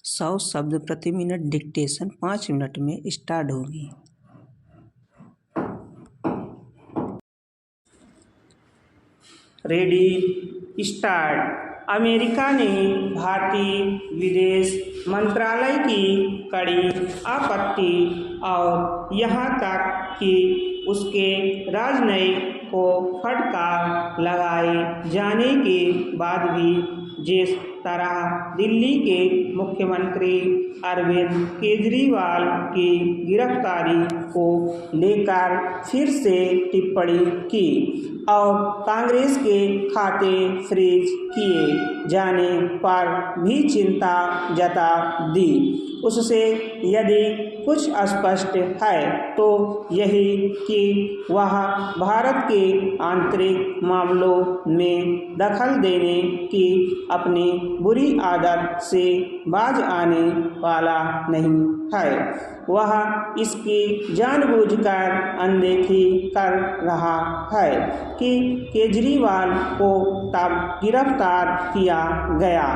100 शब्द प्रति minute dictation 5 minute में स्टार्ट होगी। Ready start. अमेरिका ने भारतीय विदेश मंत्रालय की कड़ी आपत्ति और यहाँ तक कि उसके राजनयिक को फटकार लगाए जाने के बाद भी जिस तरह दिल्ली के मुख्यमंत्री अरविंद केजरीवाल की गिरफ्तारी को लेकर फिर से टिप्पणी की और कांग्रेस के खाते फ्रीज किए जाने पर भी चिंता जता दी, उससे यदि कुछ स्पष्ट है तो यही कि वह भारत के आंतरिक मामलों में दखल देने की अपनी बुरी आदत से बाज आने वाला नहीं है। वह इसकी जानबूझकर अनदेखी कर रहा है कि केजरीवाल को तब गिरफ्तार किया गया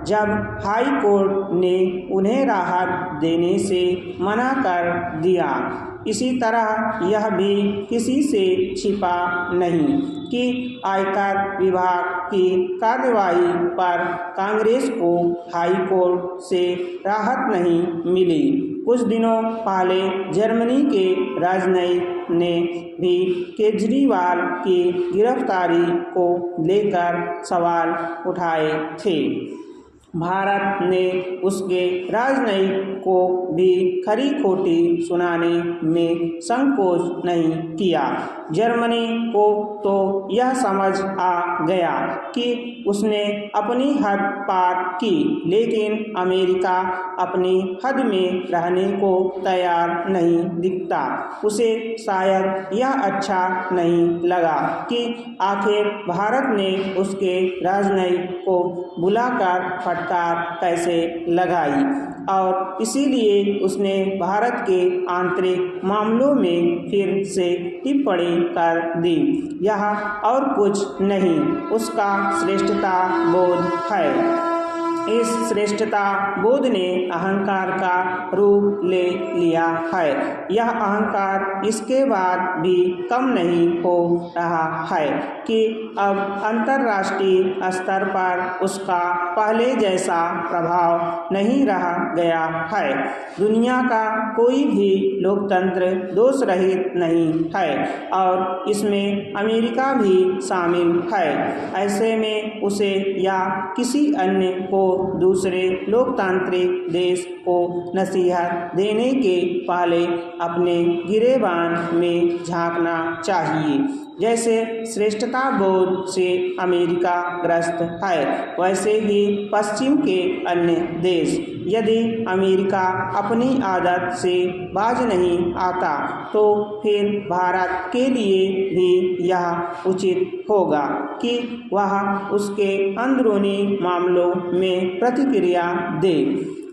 जब हाई कोर्ट ने उन्हें राहत देने से मना कर दिया। इसी तरह यह भी किसी से छिपा नहीं कि आयकर विभाग की कार्रवाई पर कांग्रेस को हाई कोर्ट से राहत नहीं मिली। कुछ दिनों पहले जर्मनी के राजनयिक ने भी केजरीवाल की गिरफ्तारी को लेकर सवाल उठाए थे। भारत ने उसके राजनयिक को भी खरी खोटी सुनाने में संकोच नहीं किया। जर्मनी को तो यह समझ आ गया कि उसने अपनी हद पार की, लेकिन अमेरिका अपनी हद में रहने को तैयार नहीं दिखता। उसे शायद यह अच्छा नहीं लगा कि आखिर भारत ने उसके राजनयिक को बुलाकर फटकार कैसे लगाई और इसीलिए उसने भारत के आंतरिक मामलों में फिर से टिप्पणी कर दी। यह और कुछ नहीं, उसका श्रेष्ठता बोध है। इस श्रेष्ठता बोध ने अहंकार का रूप ले लिया है। यह अहंकार इसके बाद भी कम नहीं हो रहा है कि अब अंतर्राष्ट्रीय स्तर पर उसका पहले जैसा प्रभाव नहीं रह गया है। दुनिया का कोई भी लोकतंत्र दोष रहित नहीं है और इसमें अमेरिका भी शामिल है। ऐसे में उसे या किसी अन्य को दूसरे लोकतांत्रिक देश को नसीहत देने के पहले अपने गिरेबान में झांकना चाहिए। जैसे श्रेष्ठता बोध से अमेरिका ग्रस्त है, वैसे ही पश्चिम के अन्य देश। यदि अमेरिका अपनी आदत से बाज नहीं आता तो फिर भारत के लिए भी यह उचित होगा कि वह उसके अंदरूनी मामलों में प्रतिक्रिया दे,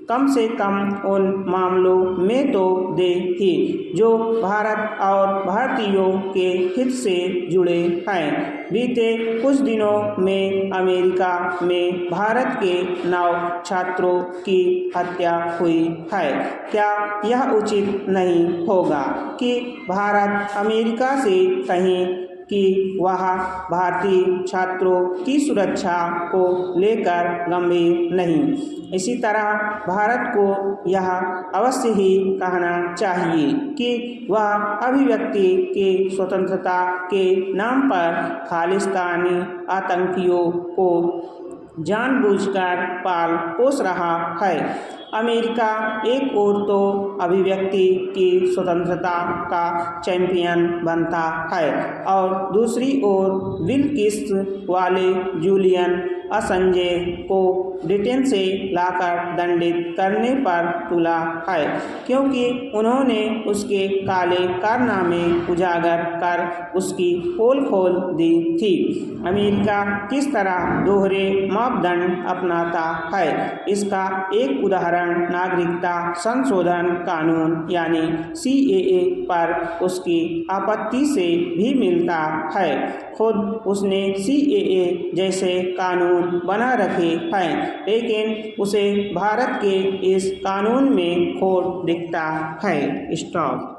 कम से कम उन मामलों में तो दे ही जो भारत और भारतीयों के हित से जुड़े हैं। बीते कुछ दिनों में अमेरिका में भारत के 9 छात्रों की हत्या हुई है। क्या यह उचित नहीं होगा कि भारत अमेरिका से कहीं कि वह भारतीय छात्रों की सुरक्षा को लेकर गंभीर नहीं। इसी तरह भारत को यह अवश्य ही कहना चाहिए कि वह अभिव्यक्ति के स्वतंत्रता के नाम पर खालिस्तानी आतंकियों को जानबूझकर पाल पोस रहा है। अमेरिका एक ओर तो अभिव्यक्ति की स्वतंत्रता का चैंपियन बनता है और दूसरी ओर बिलकिस वाले जूलियन असंजे को ब्रिटेन से लाकर दंडित करने पर तुला है, क्योंकि उन्होंने उसके काले कारनामे उजागर कर उसकी पोल खोल दी थी। अमेरिका किस तरह दोहरे मापदंड अपनाता है, इसका एक उदाहरण नागरिकता संशोधन कानून यानी CAA पर उसकी आपत्ति से भी मिलता है। खुद उसने CAA जैसे कानून बना रखे हैं लेकिन उसे भारत के इस कानून में खोट दिखता है। स्टॉप।